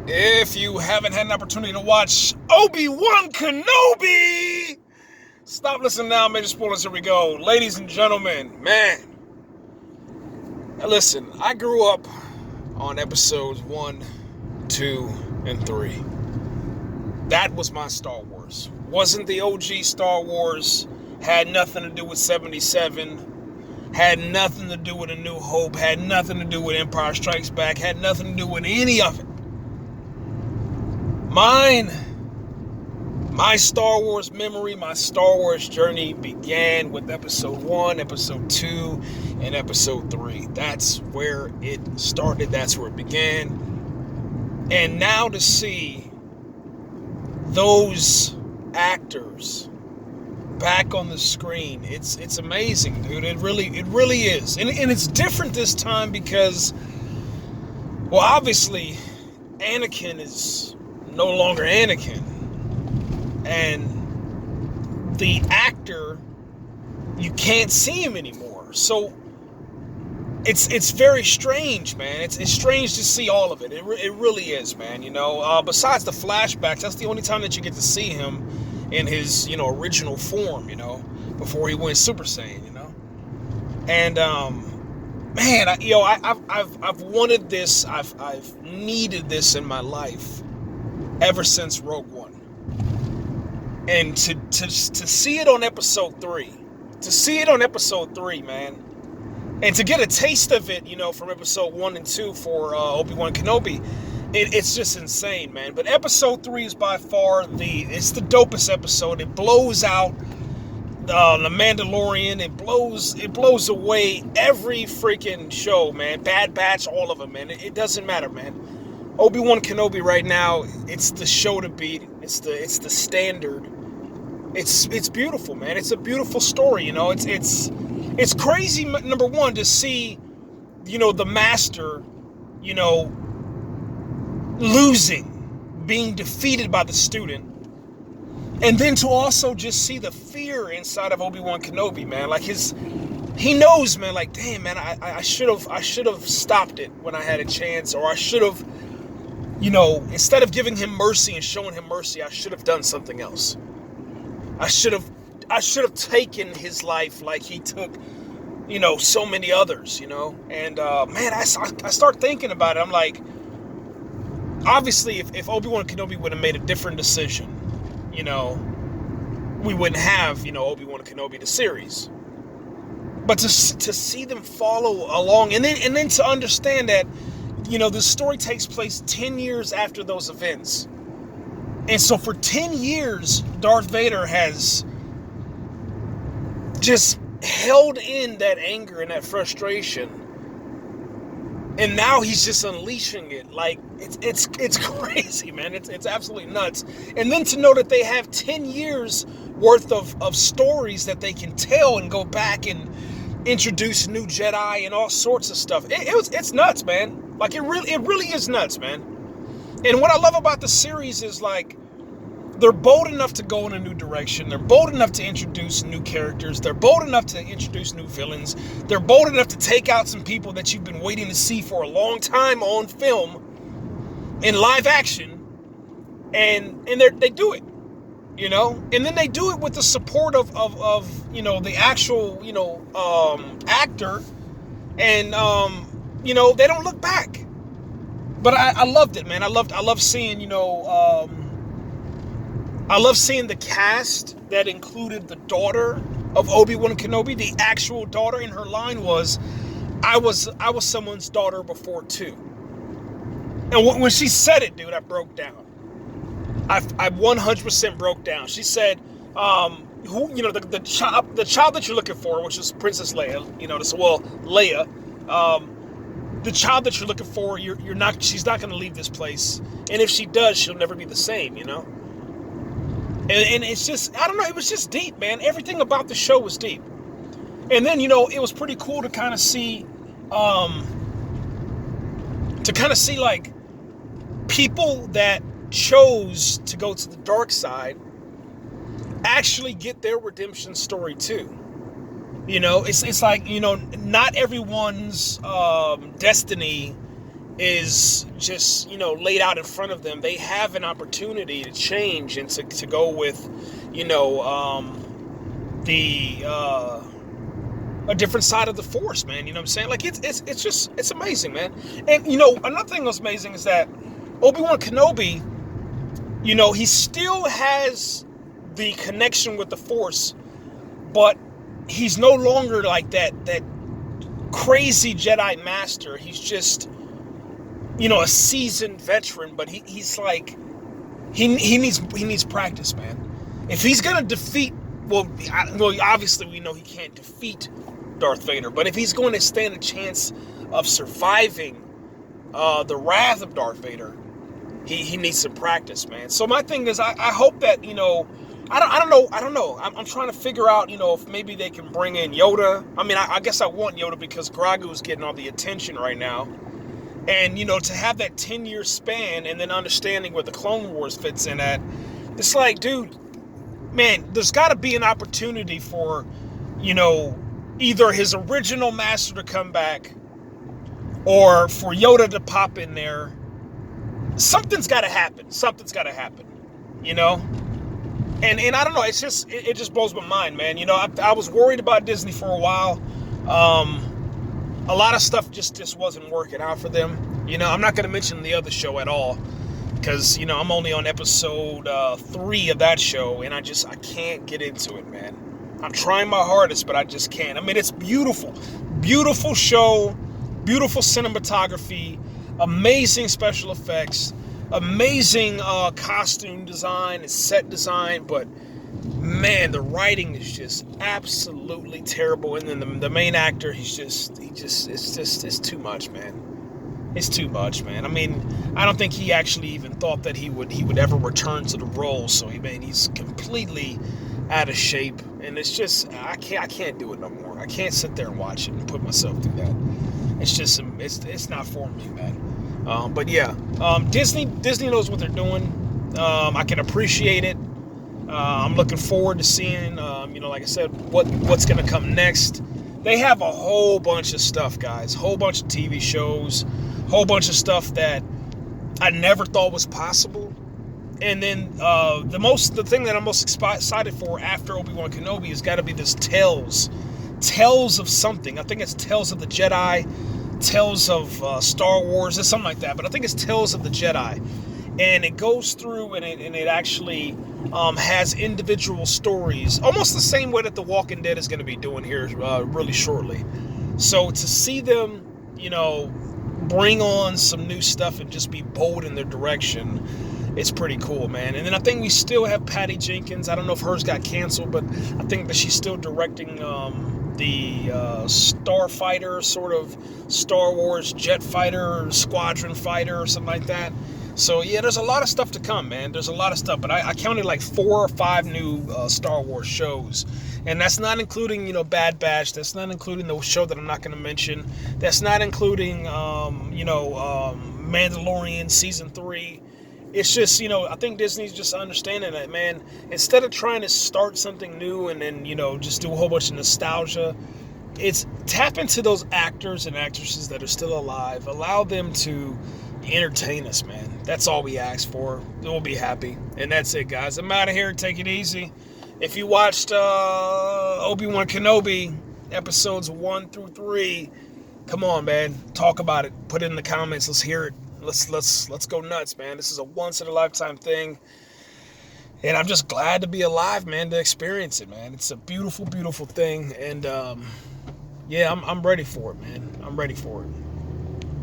If you haven't had an opportunity to watch Obi-Wan Kenobi, stop listening now, major spoilers, here we go. Ladies and gentlemen, man, now listen, I grew up on episodes 1, 2, and 3. That was my Star Wars. Wasn't the OG Star Wars, had nothing to do with 77, had nothing to do with A New Hope, had nothing to do with Empire Strikes Back, had nothing to do with any of it. My Star Wars memory, my Star Wars journey began with episode 1, episode 2, and episode 3. That's where it started. That's where it began. And now to see those actors back on the screen, it's amazing, dude. It really is. And it's different this time because, well, obviously, Anakin is no longer Anakin, and the actor, you can't see him anymore. So it's very strange, man. It's strange to see all of it. It really is, man. Besides the flashbacks, that's the only time that you get to see him in his original form. Before he went Super Saiyan. And man, I've wanted this. I've needed this in my life ever since Rogue One, and to see it on episode 3, man, and to get a taste of it, from episode 1 and 2 for Obi-Wan Kenobi, it's just insane, man. But episode 3 is by far it's the dopest episode. It blows out the Mandalorian. It blows away every freaking show, man. Bad Batch, all of them, man. It doesn't matter, man. Obi-Wan Kenobi right now, it's the show to beat. It's the standard. It's beautiful, man. It's a beautiful story, It's crazy, number one, to see, the master, losing, being defeated by the student. And then to also just see the fear inside of Obi-Wan Kenobi, man. Like he knows, man, like, damn, man, I should have stopped it when I had a chance, or I should have, instead of giving him mercy and showing him mercy, I should have done something else. I should have taken his life like he took, so many others, And man, I start thinking about it. I'm like, obviously, if Obi-Wan Kenobi would have made a different decision, we wouldn't have, Obi-Wan Kenobi the series. But to see them follow along, and then to understand that, the story takes place 10 years after those events. And so for 10 years, Darth Vader has just held in that anger and that frustration. And now he's just unleashing it. Like, it's crazy, man. It's absolutely nuts. And then to know that they have 10 years worth of stories that they can tell and go back and introduce new Jedi and all sorts of stuff. It's nuts, man. Like, it really is nuts, man. And what I love about the series is, like, they're bold enough to go in a new direction. They're bold enough to introduce new characters. They're bold enough to introduce new villains. They're bold enough to take out some people that you've been waiting to see for a long time on film, in live action, and they do it, And then they do it with the support of the actual actor, and they don't look back. But I loved it, man. I love seeing I love seeing the cast that included the daughter of Obi-Wan Kenobi, the actual daughter, and her line was, I was someone's daughter before too. And when she said it, dude, I broke down. I 100% broke down. She said, the child that you're looking for, which is Princess Leia, Leia, the child that you're looking for, she's not going to leave this place. And if she does, she'll never be the same, And it's just, I don't know, it was just deep, man. Everything about the show was deep. And then, it was pretty cool to kind of see, like, people that chose to go to the dark side actually get their redemption story too. It's like, not everyone's destiny is just, laid out in front of them, they have an opportunity to change and to go with, the a different side of the force, man. You know what I'm saying? Like it's amazing, man. And another thing that's amazing is that Obi-Wan Kenobi, he still has the connection with the force, but he's no longer like that crazy Jedi master. He's just, a seasoned veteran, but he's like, he needs practice, man. If he's gonna defeat, well, obviously we know he can't defeat Darth Vader, but if he's going to stand a chance of surviving the wrath of Darth Vader, he needs some practice, man. So my thing is, I hope that, I don't know. I'm trying to figure out, if maybe they can bring in Yoda. I mean, I guess I want Yoda because Grogu's getting all the attention right now. And, to have that 10-year span and then understanding where the Clone Wars fits in at, it's like, dude, man, there's got to be an opportunity for, either his original master to come back or for Yoda to pop in there. Something's got to happen. And I don't know, it's just, it just blows my mind, man. I was worried about Disney for a while. A lot of stuff just wasn't working out for them. I'm not going to mention the other show at all because, I'm only on episode 3 of that show, and I can't get into it, man. I'm trying my hardest, but I just can't. I mean, it's beautiful. Beautiful show, beautiful cinematography, amazing special effects, amazing costume design and set design, but man, the writing is just absolutely terrible. And then the main actor, it's too much, man. It's too much, man. I mean, I don't think he actually even thought that he would ever return to the role. So he's completely out of shape, and it's just, I can't do it no more. I can't sit there and watch it and put myself through that. It's just, it's not for me, man. But yeah, Disney knows what they're doing. I can appreciate it. I'm looking forward to seeing, like I said, what's going to come next. They have a whole bunch of stuff, guys. Whole bunch of TV shows. Whole bunch of stuff that I never thought was possible. And then the thing that I'm most excited for after Obi-Wan Kenobi has got to be this Tales of something. I think it's Tales of the Jedi, Tales of Star Wars, or something like that. But I think it's Tales of the Jedi. And it goes through and it actually has individual stories, almost the same way that The Walking Dead is going to be doing here really shortly. So to see them, bring on some new stuff and just be bold in their direction, it's pretty cool, man. And then I think we still have Patty Jenkins. I don't know if hers got canceled, but I think that she's still directing the Starfighter, sort of Star Wars jet fighter, squadron fighter, or something like that. So yeah, there's a lot of stuff to come, man. There's a lot of stuff, but I counted like 4 or 5 new Star Wars shows, and that's not including Bad Batch. That's not including the show that I'm not going to mention. That's not including Mandalorian season 3. It's just, I think Disney's just understanding that, man. Instead of trying to start something new and then just do a whole bunch of nostalgia, it's tap into those actors and actresses that are still alive. Allow them to entertain us, man. That's all we ask for. We'll be happy. And that's it, guys. I'm out of here. Take it easy. If you watched Obi-Wan Kenobi episodes 1 through 3, come on, man. Talk about it. Put it in the comments. Let's hear it. Let's go nuts, man. This is a once in a lifetime thing. And I'm just glad to be alive, man, to experience it, man. It's a beautiful, beautiful thing. And yeah, I'm ready for it, man. I'm ready for it.